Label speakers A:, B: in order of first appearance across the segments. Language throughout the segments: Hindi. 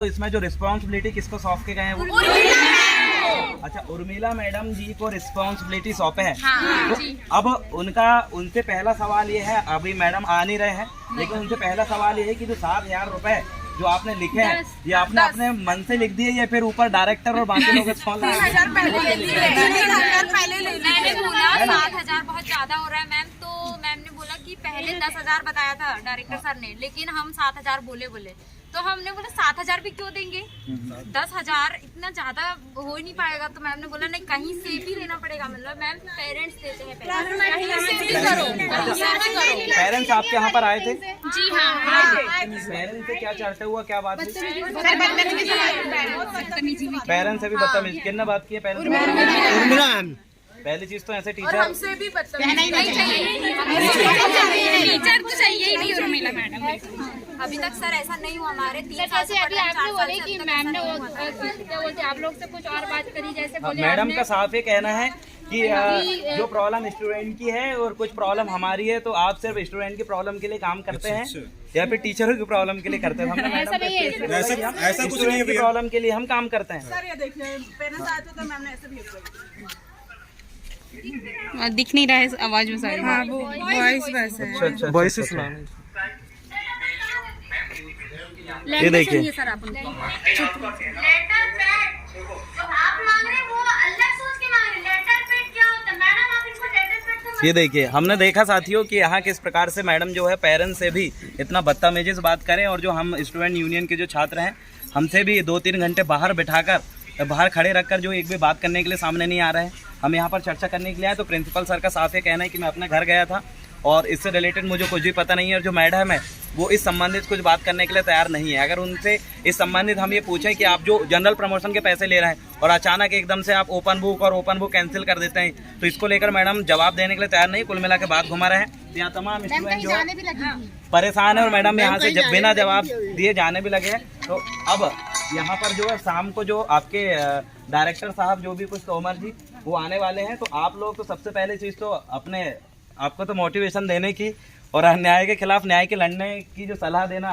A: तो इसमें जो रिस्पॉन्सिबिलिटी किसको सौंप के गए हैं वो? अच्छा, उर्मिला मैडम जी को रिस्पॉन्सिबिलिटी सौंपे है।
B: हाँ,
A: तो अब उनसे पहला सवाल ये है, अभी मैडम आ नहीं रहे हैं, लेकिन उनसे पहला सवाल ये है कि जो 7,000 रुपए जो आपने लिखे हैं, ये आपने अपने मन से लिख दिए या फिर ऊपर डायरेक्टर और बाकी लोगों से फोन
B: मैंने बोला 7,000 बहुत ज्यादा हो रहा है मैम, तो मैम ने बोला कि पहले 10,000 बताया था डायरेक्टर सर ने, लेकिन हम 7,000 बोले तो हमने बोला 7,000 भी क्यों देंगे, 10,000 इतना ज्यादा हो ही नहीं पाएगा। तो मैम ने बोला नहीं, कहीं से भी लेना पड़ेगा। मतलब मैम पेरेंट्स देते हैं,
A: पेरेंट्स आपके यहाँ पर आए थे?
B: जी हाँ।
A: पेरेंट्स से क्या चर्चा हुआ, क्या बात हुई? पेरेंट्स से भी बदतमीजी किसने बात की है? पेरेंट्स पहली चीज तो ऐसे टीचर
B: हमसे भी टीचर तो चाहिए ही नहीं उर्मिला मैडम। अभी तक सर ऐसा नहीं हुआ हमारे 3 साल से। अभी आपने बोले कि मैम ने क्या बोलते आप लोग से कुछ और बात करी, जैसे बोले
A: मैडम का साफ ये कहना है कि जो प्रॉब्लम स्टूडेंट की है और कुछ प्रॉब्लम हमारी है, तो आप सिर्फ स्टूडेंट की प्रॉब्लम के लिए काम करते हैं या फिर टीचरों की प्रॉब्लम के लिए करते हैं? हमने ऐसा कुछ नहीं है, प्रॉब्लम के लिए हम काम करते हैं।
C: सर ये देखिए पेरेंट्स आए थे तो मैम ने ऐसे भी
B: दिख नहीं रहा है आवाज में सारी।
C: हाँ, वो वॉइस बस है।
A: अच्छा, वॉइस ये देखिए
B: सर आप उनको
A: ये देखिए, हमने देखा साथियों कि यहाँ किस प्रकार से मैडम जो है पेरेंट्स से भी इतना बदतमीजी से बात करें, और जो हम स्टूडेंट यूनियन के जो छात्र हैं हमसे भी 2-3 घंटे बाहर बिठाकर, बाहर खड़े रखकर जो एक भी बात करने के लिए सामने नहीं आ रहे हैं। हम यहाँ पर चर्चा करने के लिए आए, तो प्रिंसिपल सर का साफ ये कहना है कि मैं अपने घर गया था और इससे रिलेटेड मुझे कुछ भी पता नहीं है, और जो मैडम है वो इस संबंधित कुछ बात करने के लिए तैयार नहीं है। अगर उनसे इस संबंधित हम ये पूछें कि आप जो जनरल प्रमोशन के पैसे ले रहे हैं और अचानक एकदम से आप ओपन बुक कैंसिल कर देते हैं, तो इसको लेकर मैडम जवाब देने के लिए तैयार नहीं। कुल मिला के बात घुमा रहे हैं, यहाँ तमाम स्टूडेंट जो है परेशान है और मैडम यहाँ से बिना जवाब दिए जाने भी लगे हैं। तो अब यहाँ पर जो है शाम को जो आपके डायरेक्टर साहब जो भी कुछ तोमर जी वो आने वाले हैं, तो आप लोग तो सबसे पहले चीज़ तो आपको तो मोटिवेशन देने की और अन्याय के खिलाफ न्याय के लड़ने की जो सलाह देना,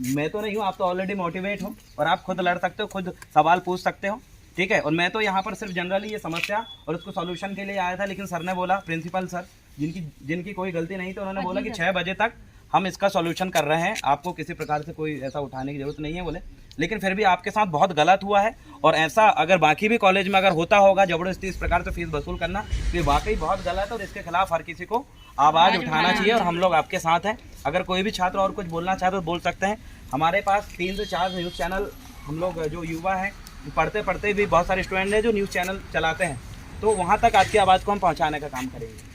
A: मैं तो नहीं हूँ, आप तो ऑलरेडी मोटिवेट हो और आप खुद लड़ सकते हो, खुद सवाल पूछ सकते हो, ठीक है। और मैं तो यहाँ पर सिर्फ जनरली ये समस्या और उसको सॉल्यूशन के लिए आया था, लेकिन सर ने बोला, प्रिंसिपल सर जिनकी कोई गलती नहीं, तो उन्होंने बोला कि 6 बजे तक हम इसका सॉल्यूशन कर रहे हैं, आपको किसी प्रकार से कोई ऐसा उठाने की जरूरत नहीं है बोले। लेकिन फिर भी आपके साथ बहुत गलत हुआ है, और ऐसा अगर बाकी भी कॉलेज में अगर होता होगा जबरदस्ती इस प्रकार से फीस वसूल करना, तो ये वाकई बहुत गलत है और इसके खिलाफ हर किसी को आवाज़ उठाना चाहिए, और हम लोग आपके साथ हैं। अगर कोई भी छात्र और कुछ बोलना चाहे तो बोल सकते हैं। हमारे पास 3 से 4 न्यूज़ चैनल, हम लोग जो युवा हैं, पढ़ते पढ़ते भी बहुत सारे स्टूडेंट हैं जो न्यूज़ चैनल चलाते हैं, तो वहाँ तक आपकी आवाज़ को हम पहुँचाने का काम करेंगे।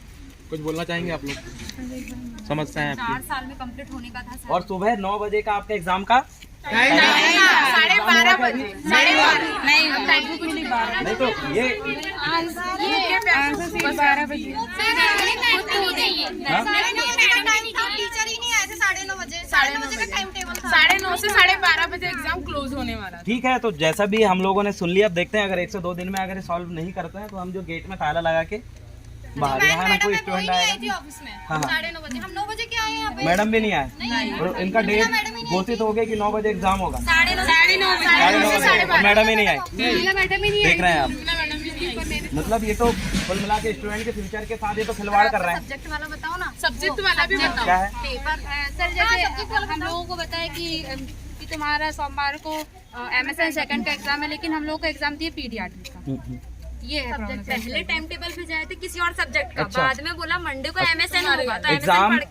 A: कुछ बोलना चाहेंगे आप लोग? समझता है
B: 4 साल में कंप्लीट होने का था सर।
A: और सुबह 9 बजे का आपका एग्जाम का
B: 12:30 बजे
A: नहीं, तो ये
C: 12 बजे
B: टीचर ही नहीं आए थे 9:30 बजे। 9:30 का टाइम टेबल था,
C: 9:30 से 12:30 बजे एग्जाम क्लोज होने वाला।
A: ठीक है। तो जैसा भी हम लोगों ने सुन लिया, अब देखते हैं अगर 1 से 2 दिन में अगर सॉल्व नहीं करते हैं तो हम जो गेट में ताला लगा के बाहर, यहाँ ना कोई स्टूडेंट आएगा।
B: ऑफिस में।
A: हाँ,
B: 9:30 बजे हम 9 बजे क्या आए यहाँ पे?
A: मैडम भी नहीं आए, और इनका डेट घोषित हो गया कि 9 बजे एग्जाम होगा।
B: 9:30
A: बजे मैडम ही नहीं आई,
B: मैडम ही नहीं
A: देख रहे हैं आप। मतलब ये तो कुल मिला के स्टूडेंट के फ्यूचर के साथ ये तो खिलवाड़ कर रहे हैं।
B: सब्जेक्ट वाला बताओ ना,
C: सब्जेक्ट वाला भी बताओ।
A: क्या है
B: पेपर सर? जैसे हम लोगों को बताया कि तुम्हारा सोमवार को MSN सेकंड का एग्जाम है, लेकिन हम लोग का एग्जाम दिए पीडियाट्रिक का। ये है सब्जेक्ट, पहले टाइम टेबल पे जाए थे किसी और सब्जेक्ट का,
A: अच्छा।
B: बाद में बोला मंडे को MSN होगा, तो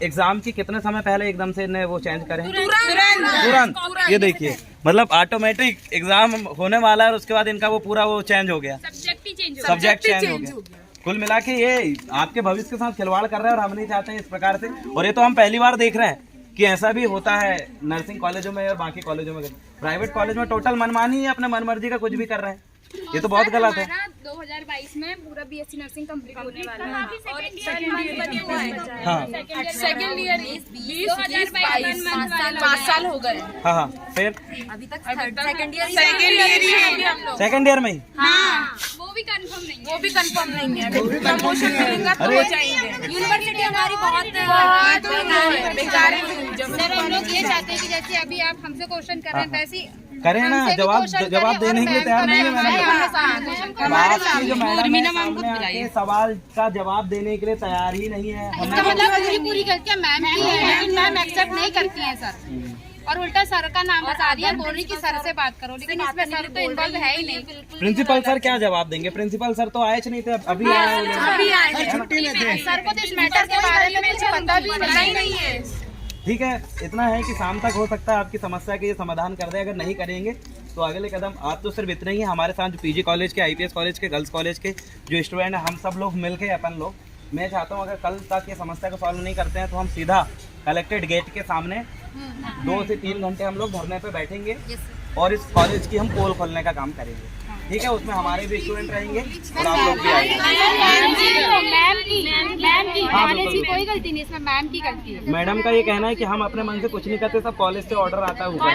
A: एग्जाम की कितने समय पहले एकदम से ने वो चेंज करें?
B: तुरंत।
A: ये देखिए, मतलब ऑटोमेटिक एग्जाम होने वाला है और उसके बाद इनका वो पूरा वो चेंज हो गया, सब्जेक्ट चेंज हो गया। कुल मिला के ये आपके भविष्य के साथ खिलवाड़ कर रहे हैं, और हम नहीं चाहते हैं इस प्रकार से। और ये तो हम पहली बार देख रहे हैं कि ऐसा भी होता है नर्सिंग कॉलेजों में और बाकी कॉलेजों में। प्राइवेट कॉलेज में टोटल मनमानी है, अपने मनमर्जी का कुछ भी कर रहे हैं, ये तो बहुत गलत है।
B: 2022 में पूरा BSc नर्सिंग कंप्लीट होने वाला है, और
C: सेकंड ईयर 5 साल हो गए।
A: हाँ, फिर
B: अभी तक सेकंड ईयर
C: ही है हम लोग।
A: सेकंड ईयर में ही?
B: हाँ, वो भी कंफर्म नहीं है।
C: प्रमोशन मिलेगा तो हो जाएंगे।
B: यूनिवर्सिटी हमारी बहुत
C: बेकार है।
B: सर हम लोग ये चाहते हैं कि जैसे अभी आप हमसे क्वेश्चन कर रहे हैं, वैसे
A: करें ना, जवाब देने के लिए तैयार नहीं है मैडम। आपकी जो मैडम है सामने आके सवाल का जवाब देने के लिए तैयार ही नहीं है।
D: पूरी गलतियाँ मैम की है, लेकिन मैम एक्सेप्ट नहीं करती हैं सर, और उल्टा सर का नाम बता दिया, बोल रही कि सर से बात करो, लेकिन इसमें सर तो इन्वॉल्व है ही नहीं।
A: प्रिंसिपल सर क्या जवाब देंगे? प्रिंसिपल सर तो आए नहीं थे, अभी आए।
D: छुट्टी में थे सर को, तो इस मैटर के बारे में कुछ पता भी नहीं है।
A: ठीक है, इतना है कि शाम तक हो सकता है आपकी समस्या के ये समाधान कर दे। अगर नहीं करेंगे तो अगले कदम आप तो सिर्फ इतने ही, हमारे साथ जो पीजी कॉलेज के, आईपीएस कॉलेज के, गर्ल्स कॉलेज के जो स्टूडेंट हैं, हम सब लोग मिलके अपन लोग, मैं चाहता हूँ अगर कल तक ये समस्या को सॉल्व नहीं करते हैं तो हम सीधा कलेक्ट्रेट गेट के सामने 2 से 3 घंटे हम लोग धरने पे बैठेंगे और इस कॉलेज की हम पोल खोलने का काम करेंगे। ठीक है, उसमें हमारे भी स्टूडेंट रहेंगे और आप लोग भी आएंगे।
D: कॉलेज की कोई गलती नहीं, इसमें मैम की गलती है।
A: मैडम का ये कहना है कि हम अपने मन से कुछ नहीं करते, सब कॉलेज से ऑर्डर आता है ऊपर।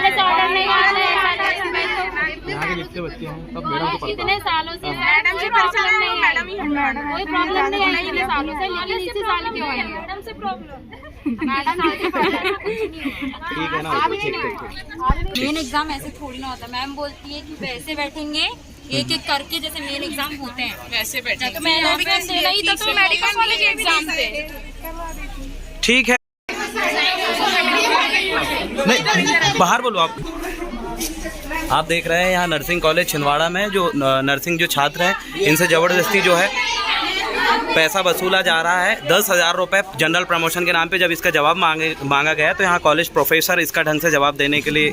A: यहाँ के जितने बच्चे हैं सब मैडम को पता है।
D: कितने सालों से मैडम से प्रॉब्लम नहीं है, कोई प्रॉब्लम नहीं है इतने सालों से, लेकिन इसी साल क्यों आई है मैडम से प्रॉब्लम? मैडम
A: ठीक है ना, ठीक।
B: मेन एग्जाम ऐसे थोड़ी ना होता। मैम बोलती है कि वैसे बैठेंगे एक एक करके, जैसे मेन एग्जाम होते हैं
C: वैसे बैठे
B: तो मैं नहीं तो मेडिकल कॉलेज एग्जाम थे।
A: ठीक है, नहीं बाहर बोलो आप। आप देख रहे हैं यहाँ नर्सिंग कॉलेज छिंदवाड़ा में जो नर्सिंग जो छात्र हैं, इनसे ज़बरदस्ती जो है पैसा वसूला जा रहा है। 10,000 रुपये जनरल प्रमोशन के नाम पे। जब इसका जवाब मांगा गया तो यहाँ कॉलेज प्रोफेसर इसका ढंग से जवाब देने के लिए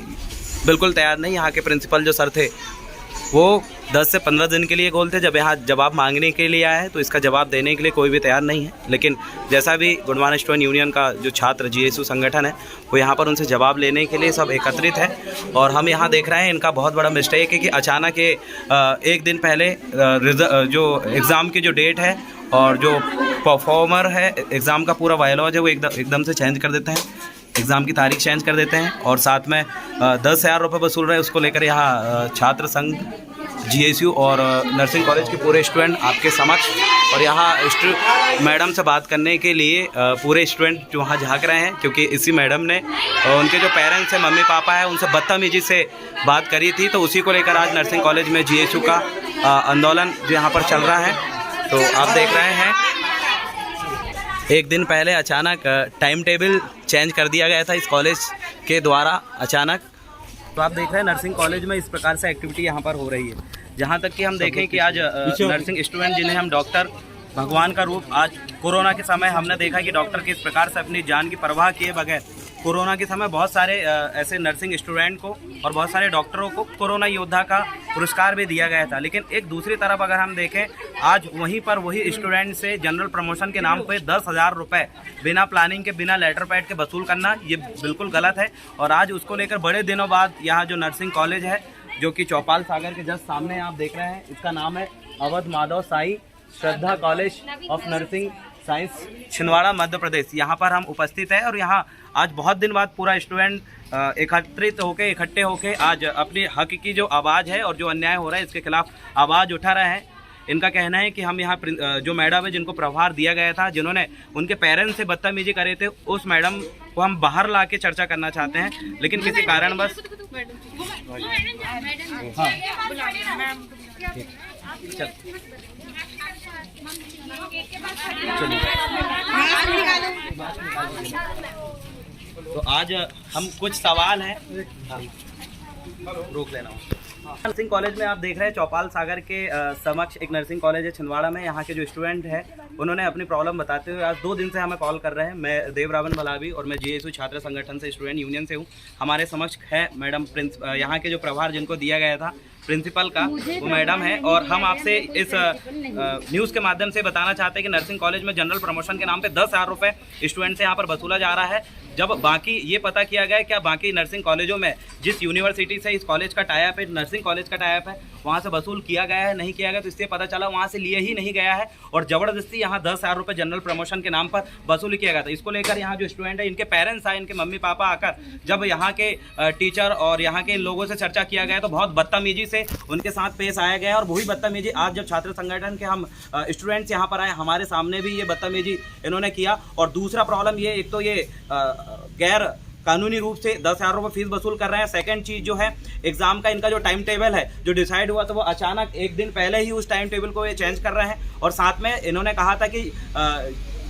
A: बिल्कुल तैयार नहीं। यहाँ के प्रिंसिपल जो सर थे वो 10 से 15 दिन के लिए गोल थे। जब यहाँ जवाब मांगने के लिए आए तो इसका जवाब देने के लिए कोई भी तैयार नहीं है। लेकिन जैसा भी गुणवान स्टूडेंट यूनियन का जो छात्र जीएसयू संगठन है वो यहाँ पर उनसे जवाब लेने के लिए सब एकत्रित है। और हम यहाँ देख रहे हैं इनका बहुत बड़ा मिस्टेक है कि अचानक एक दिन पहले जो एग्ज़ाम की जो डेट है और जो परफॉर्मर है एग्ज़ाम का पूरा वायलॉज है वो एकदम से चेंज कर देते हैं, एग्ज़ाम की तारीख चेंज कर देते हैं और साथ में 10,000 रुपये वसूल रहे। उसको लेकर यहाँ छात्र संघ, जीएसयू और नर्सिंग कॉलेज के पूरे स्टूडेंट आपके समक्ष, और यहाँ मैडम से बात करने के लिए पूरे स्टूडेंट जो वहाँ झाँक रहे हैं, क्योंकि इसी मैडम ने उनके जो पेरेंट्स हैं, मम्मी पापा हैं, उनसे बदतमीजी से बात करी थी। तो उसी को लेकर आज नर्सिंग कॉलेज में जीएसयू का आंदोलन जो यहाँ पर चल रहा है। तो आप देख रहे हैं एक दिन पहले अचानक टाइम टेबल चेंज कर दिया गया था इस कॉलेज के द्वारा अचानक। तो आप देख रहे हैं नर्सिंग कॉलेज में इस प्रकार से एक्टिविटी यहाँ पर हो रही है। जहाँ तक कि हम देखें कि आज नर्सिंग स्टूडेंट जिन्हें हम डॉक्टर भगवान का रूप, आज कोरोना के समय हमने देखा कि डॉक्टर किस प्रकार से अपनी जान की परवाह किए बगैर कोरोना के समय बहुत सारे ऐसे नर्सिंग स्टूडेंट को और बहुत सारे डॉक्टरों को कोरोना योद्धा का पुरस्कार भी दिया गया था। लेकिन एक दूसरी तरफ अगर हम देखें, आज वहीं पर वही स्टूडेंट से जनरल प्रमोशन के नाम पे 10,000 रुपये बिना प्लानिंग के, बिना लेटर पैड के वसूल करना ये बिल्कुल गलत है। और आज उसको लेकर बड़े दिनों बाद यहाँ जो नर्सिंग कॉलेज है जो कि चौपाल सागर के जस्ट सामने आप देख रहे हैं, इसका नाम है Awadh Madhav Sai Shraddha college of nursing science Chhindwara Madhya Pradesh. यहाँ पर हम उपस्थित हैं और यहाँ आज बहुत दिन बाद पूरा स्टूडेंट इकट्ठे होके आज अपनी हक की जो आवाज़ है और जो अन्याय हो रहा है इसके खिलाफ आवाज़ उठा रहे हैं। इनका कहना है कि हम यहाँ जो मैडम है जिनको प्रभार दिया गया था, जिन्होंने उनके पेरेंट्स से बदतमीजी करे थे, उस मैडम को हम बाहर ला के चर्चा करना चाहते हैं। लेकिन किसी कारण बस तो आज हम कुछ सवाल हैं, रोक लेना। नर्सिंग कॉलेज में आप देख रहे हैं चौपाल सागर के समक्ष एक नर्सिंग कॉलेज है छिंदवाड़ा में। यहाँ के जो स्टूडेंट हैं उन्होंने अपनी प्रॉब्लम बताते हुए आज 2 दिन से हमें कॉल कर रहे हैं। मैं देवरावन भलावी और मैं जीएसयू छात्र संगठन से, स्टूडेंट यूनियन से हूँ। हमारे समक्ष है मैडम यहाँ के जो प्रभार जिनको दिया गया था प्रिंसिपल का, वो मैडम है। और हम आपसे इस न्यूज़ के माध्यम से बताना चाहते हैं कि नर्सिंग कॉलेज में जनरल प्रमोशन के नाम पे 10,000 रुपये स्टूडेंट से यहाँ पर वसूला जा रहा है। जब बाकी ये पता किया गया क्या बाकी नर्सिंग कॉलेजों में जिस यूनिवर्सिटी से इस कॉलेज का टाइप है, नर्सिंग कॉलेज का टाइप है, वहाँ से वसूल किया गया है, नहीं किया गया, तो इससे पता चला वहाँ से लिए ही नहीं गया है और ज़बरदस्ती यहाँ 10,000 रुपये जनरल प्रमोशन के नाम पर वसूल किया गया था। इसको लेकर यहाँ जो स्टूडेंट है, इनके पेरेंट्स आए, इनके मम्मी पापा आकर जब यहाँ के टीचर और यहाँ के लोगों से चर्चा किया गया तो बहुत बदतमीजी से उनके साथ पेश आया गया। और वही बदतमीजी आज जब छात्र संगठन के हम स्टूडेंट्स यहाँ पर आए, हमारे सामने भी ये बदतमीजी इन्होंने किया। और दूसरा प्रॉब्लम ये, एक तो ये गैर कानूनी रूप से 10,000 रुपये फीस वसूल कर रहे हैं। सेकंड चीज़ जो है एग्जाम का इनका जो टाइम टेबल है जो डिसाइड हुआ था वो अचानक एक दिन पहले ही उस टाइम टेबल को ये चेंज कर रहे हैं। और साथ में इन्होंने कहा था कि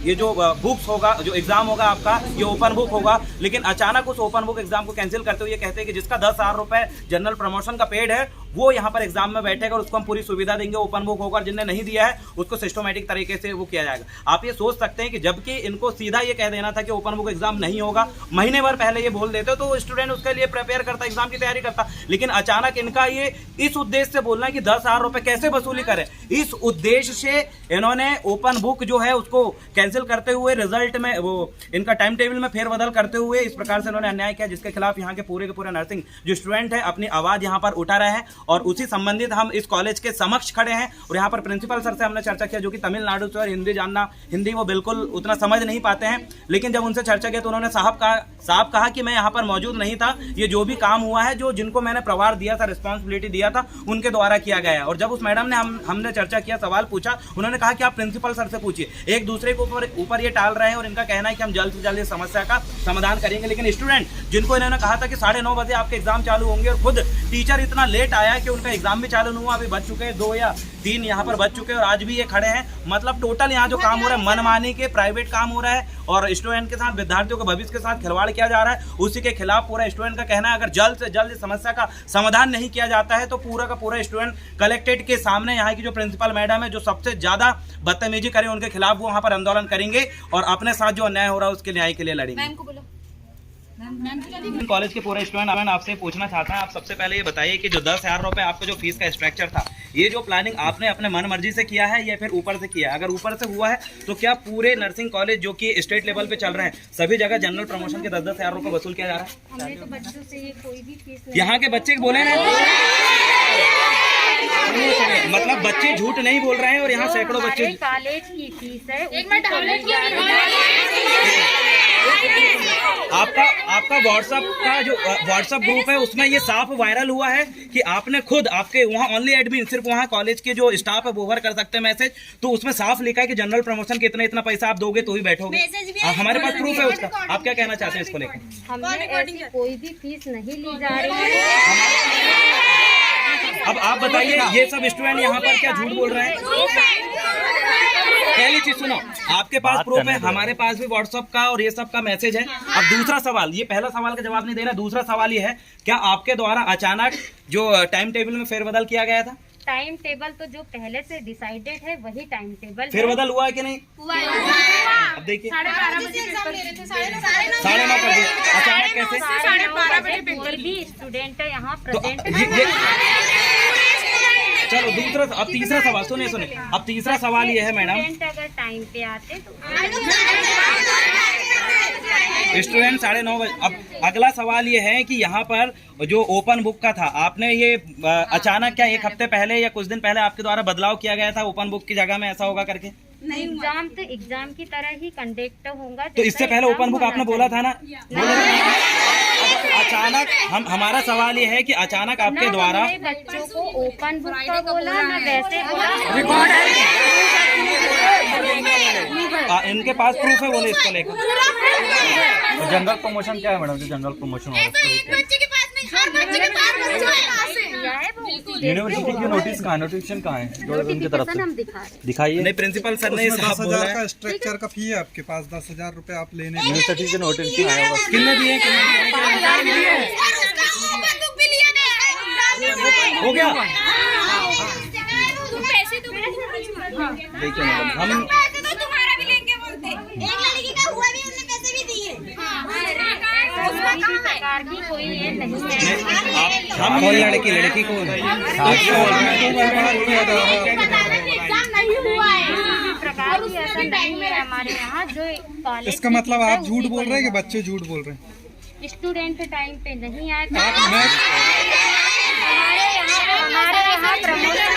A: ये जो बुक्स होगा, जो एग्जाम होगा आपका, ये ओपन बुक होगा, लेकिन अचानक उस ओपन बुक एग्जाम को कैंसिल करते हुए ये कहते हैं कि जिसका 10,000 रुपये जनरल प्रमोशन का पेड है वो यहाँ पर एग्जाम में बैठेगा और उसको हम पूरी सुविधा देंगे, ओपन बुक होगा। जिनने नहीं दिया है उसको सिस्टमेटिक तरीके से वो किया जाएगा। आप ये सोच सकते हैं कि जबकि इनको सीधा ये कह देना था कि ओपन बुक एग्जाम नहीं होगा, महीने भर पहले ये बोल देते तो स्टूडेंट उसके लिए प्रिपेयर करता, एग्जाम की तैयारी करता। लेकिन अचानक इनका ये इस उद्देश्य से बोलना है कि 10,000 रुपये कैसे वसूली करें, इस उद्देश्य से इन्होंने ओपन बुक जो है उसको कैंसिल करते हुए रिजल्ट में वो इनका टाइम टेबल में फेरबदल करते हुए इस प्रकार से इन्होंने अन्याय किया, जिसके खिलाफ यहाँ के पूरे नर्सिंग जो स्टूडेंट है अपनी आवाज यहाँ पर उठा रहे हैं। और उसी संबंधित हम इस कॉलेज के समक्ष खड़े हैं और यहाँ पर प्रिंसिपल सर से हमने चर्चा किया, जो कि तमिलनाडु से और हिंदी जानना, हिंदी वो बिल्कुल उतना समझ नहीं पाते हैं। लेकिन जब उनसे चर्चा की तो उन्होंने साहब कहा कि मैं यहाँ पर मौजूद नहीं था, ये जो भी काम हुआ है, जो जिनको मैंने प्रभार दिया था, रिस्पॉन्सिबिलिटी दिया था, उनके द्वारा किया गया है। और जब उस मैडम ने हमने चर्चा किया, सवाल पूछा, उन्होंने कहा कि आप प्रिंसिपल सर से पूछिए। एक दूसरे के ऊपर ये टाल रहे हैं और इनका कहना है कि हम जल्द से जल्द इस समस्या का समाधान करेंगे। लेकिन स्टूडेंट जिनको इन्होंने कहा था कि 9:30 बजे आपके एग्जाम चालू होंगे और खुद टीचर इतना लेट आया कि उनका एग्जाम भी चालू नहीं हुआ, अभी बच चुके हैं 2 या 3 यहाँ पर बच चुके हैं और आज भी ये खड़े हैं। मतलब टोटल यहाँ जो काम हो रहा है मनमानी के प्राइवेट काम हो रहा है और स्टूडेंट के साथ, विद्यार्थियों के भविष्य के साथ खिलवाड़ किया जा रहा है। उसी के खिलाफ पूरा स्टूडेंट का कहना है अगर जल्द से जल्द इस समस्या का समाधान नहीं किया जाता है तो पूरा का पूरा स्टूडेंट कलेक्ट्रेट के सामने यहाँ की जो प्रिंसिपल मैडम है जो सबसे ज्यादा बदतमीजी करे उनके खिलाफ वो वहाँ पर आंदोलन करेंगे और अपने साथ जो अन्याय हो रहा है उसके न्याय के लिए लड़ेंगे। कॉलेज के पूरे स्टूडेंट आपसे पूछना चाहता है, आप सबसे पहले ये बताइए कि जो 10,000 रुपये आपका जो फीस का स्ट्रक्चर था, ये जो प्लानिंग आपने अपने मन मर्जी से किया है या फिर ऊपर से किया है? अगर ऊपर से हुआ है तो क्या पूरे नर्सिंग कॉलेज जो कि स्टेट लेवल पे चल रहे हैं सभी जगह जनरल प्रमोशन के 10,000 रुपये वसूल किया जा रहा है?
D: हमने तो बच्चों से ये कोई भी फीस
A: यहाँ के बच्चे बोले ना, मतलब बच्चे झूठ नहीं बोल रहे हैं और यहाँ सैकड़ों बच्चे।
D: कॉलेज की फीस है,
A: आपका व्हाट्सएप ग्रुप है उसमें ये साफ वायरल हुआ है कि आपने खुद, आपके वहाँ ओनली एडमिन, सिर्फ वहाँ कॉलेज के जो स्टाफ है वो ओवर कर सकते हैं मैसेज, तो उसमें साफ लिखा है कि जनरल प्रमोशन के इतना पैसा आप दोगे तो ही बैठोगे। हमारे पास प्रूफ है उसका। आप क्या कहना चाहते हैं इसको लेकर?
D: हमने ऐसी कोई भी फीस नहीं ली जा रही है।
A: अब आप बताइए ये सब स्टूडेंट यहाँ पर क्या झूठ बोल रहे हैं? पहली चीज सुनो, आपके पास प्रूफ है, हमारे पास भी व्हाट्सएप का और ये सब का मैसेज है। अब दूसरा सवाल, ये पहला सवाल का जवाब नहीं देना, दूसरा सवाल ये है क्या आपके द्वारा अचानक जो टाइम टेबल में फेरबदल किया गया था?
D: टाइम टेबल तो जो पहले से डिसाइडेड है वही टाइम टेबल
A: फेरबदल हुआ है कि नहीं? अब देखिए
C: 12:30 बजे एग्जाम ले रहे थे,
A: 9:30 कर दिए अचानक कैसे?
C: 12:30 बजे
D: कोई भी स्टूडेंट यहाँ
A: तो
D: प्रेजेंट
A: चलो दूसरा, अब तीसरा सवाल सुनिए। अब तीसरा सवाल ये है मैडम,
D: अगर टाइम पे आते तो
A: स्टूडेंट 9:30 बजे। अब अगला सवाल ये है कि यहाँ पर जो ओपन बुक का था, आपने ये अचानक क्या एक हफ्ते पहले या कुछ दिन पहले आपके द्वारा बदलाव किया गया था ओपन बुक की जगह में, ऐसा होगा करके?
D: एग्जाम तो एग्जाम की तरह ही कंडक्ट होगा।
A: तो इससे पहले ओपन बुक आपने बोला था ना? अचानक हमारा सवाल ये है कि अचानक आपके द्वारा
D: बच्चों को ओपन बुक का बोला ना, वैसे
A: इनके पास प्रूफ है बोले इसको लेकर।
E: जनरल प्रमोशन क्या है मैडम? जो जनरल प्रमोशन यूनिवर्सिटी की नोटिस कहाँ है? नोटिफिकेशन कहाँ है जो उनकी तरफ से?
D: हम दिखा रहे
A: दिखाइए। नहीं, प्रिंसिपल सर ने
F: 10,000 का स्ट्रक्चर का फी है आपके पास, 10,000 रुपए आप लेने।
E: यूनिवर्सिटी के नोटिफिकेशन आया होगा।
A: कितने दिए? हो गया। देखिए मैडम, हम
D: सरकार की कोई ये नहीं है।
A: हम लड़की को
D: प्रकार की ऐसा नहीं है हमारे यहाँ जो कॉलेज।
F: इसका मतलब आप झूठ बोल रहे हैं कि बच्चे झूठ बोल रहे हैं?
D: स्टूडेंट टाइम पे नहीं आए थे। हमारे यहाँ प्रमोशन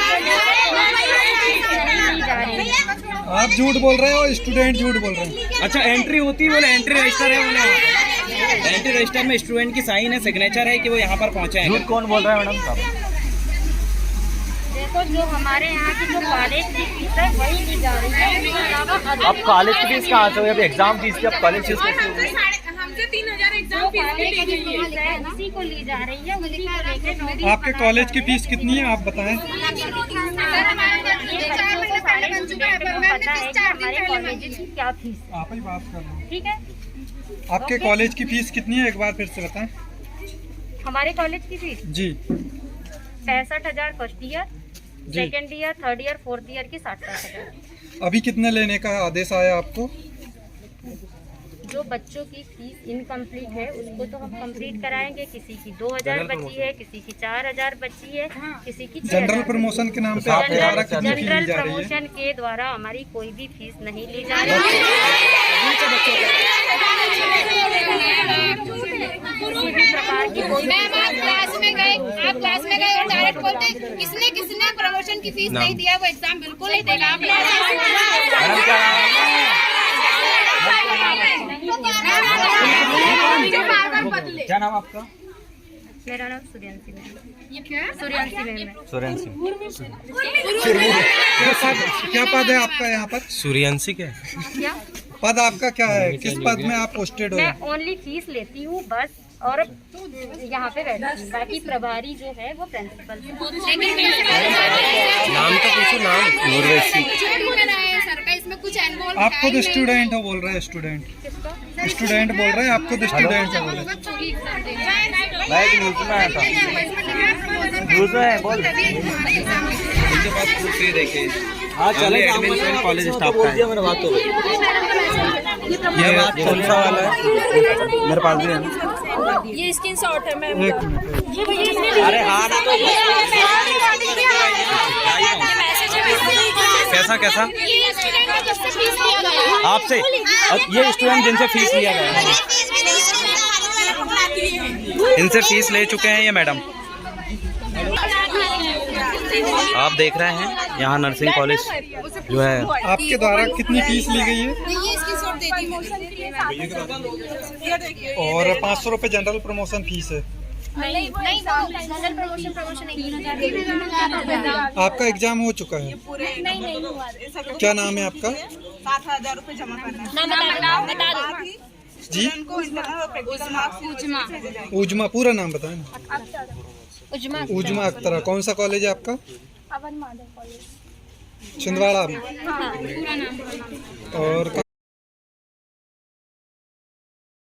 D: नहीं जा रही है।
F: आप झूठ बोल रहे हो, स्टूडेंट झूठ बोल रहे हैं।
A: अच्छा, एंट्री होती है बोले, एंट्री रजिस्टर है बोले, एंट्री रजिस्टर में स्टूडेंट की साइन है, सिग्नेचर है कि वो यहाँ पर पहुँचे हैं।
E: झूठ कौन बोल रहा है मैडम साहब?
D: देखो जो हमारे यहाँ की जो कॉलेज की फीस है वही ली जा रही है, उसके अलावा
E: आप कॉलेज की फीस कहाँ से? अभी एग्जाम फीस की आप कॉलेज फीस कैसे?
C: हमसे 3,000 एग्जाम एग्जाम फीस भी ली गई है।
D: किसी को ली जा रही है, उसी को लेके
F: आपके कॉलेज की फीस कितनी है आप बताएं?
D: पता है कि हमारे कॉलेज की क्या फीस है,
F: आप ही बात कर रहे हैं।
D: ठीक है।
F: आपके कॉलेज की फीस कितनी है एक बार फिर से बताएं?
D: हमारे कॉलेज की फीस
F: जी
D: 65,000 फर्स्ट ईयर,
F: जी।
D: Second year, third year, fourth year की 60,000।
F: अभी कितने लेने का आदेश आया आपको?
D: जो बच्चों की फीस इनकम्प्लीट है उसको तो हम कंप्लीट कराएंगे। किसी की 2,000 बची है, किसी की 4,000 बची है, किसी की 6,000।
F: जनरल प्रमोशन के नाम पे आपके द्वारा कितनी फीस ली
D: जनरल
F: जा रही है?
D: प्रमोशन के द्वारा हमारी कोई भी फीस नहीं ली जा रही है।
C: मैम आप क्लास में गए और डायरेक्ट बोलते किसने प्रमोशन की फीस नहीं दिया, वो एग्जाम बिल्कुल नहीं देगा। आप
E: क्या नाम आपका?
D: मेरा नाम सूर्यांशी मैम। सूर्यांशी मैम है।
E: सूर्यांशी।
F: क्या पद है आपका यहाँ पर?
E: सूर्यांशी क्या?
D: क्या
F: पद आपका क्या है? किस पद में आप पोस्टेड हो?
D: मैं ओनली फीस लेती हूँ बस, और यहाँ पे बैठती हूँ। बाकी प्रभारी जो है वो प्रिंसिपल है।
E: नाम तो पूछो, नाम। नूरवैसी।
C: सर का इसमें कुछ इन्वॉल्व
F: आप खुद स्टूडेंट हो बोल रहे हैं? स्टूडेंट बोल रहे हैं, आप खुद स्टूडेंट हो बोल रहे हैं।
E: मैं न्यूज में आया था। न्यूज में है, बोल।
A: उनके पास प्रूफ ये देखिए।
E: हाँ चले
A: एडमिशन कॉलेज स्टाफ का है।
E: मेरे बात हो गई। ये कौन सा वाला है? मेरे पास भी है ना।
C: ये स्क्रीनशॉट है मैम।
F: एक मिनट
E: अरे हाँ ना, तो
A: कैसा कैसा आपसे? ये स्टूडेंट जिनसे फीस लिया गया है, इनसे फीस ले चुके हैं ये मैडम। आप देख रहे हैं यहाँ नर्सिंग कॉलेज जो है,
F: आपके द्वारा कितनी फीस ली गई है?
C: ये स्क्रीनशॉट देती हूँ।
F: और 500 रुपये जनरल प्रमोशन फीस है।
C: नहीं जनरल प्रमोशन नहीं।
F: आपका एग्जाम हो चुका है?
C: नहीं हुआ।
F: क्या नाम है आपका?
G: 7,000 रुपए जमा करना है।
C: बता दो।
F: जी
G: स्टूडेंट को इंटरनल और प्रैक्टिकल मार्क्स
F: उजमा, पूरा नाम बताएं ना। उजमा अख्तरा। कौन सा कॉलेज है आपका?
C: Oven Madhav college.
F: छिंदवाड़ा में। और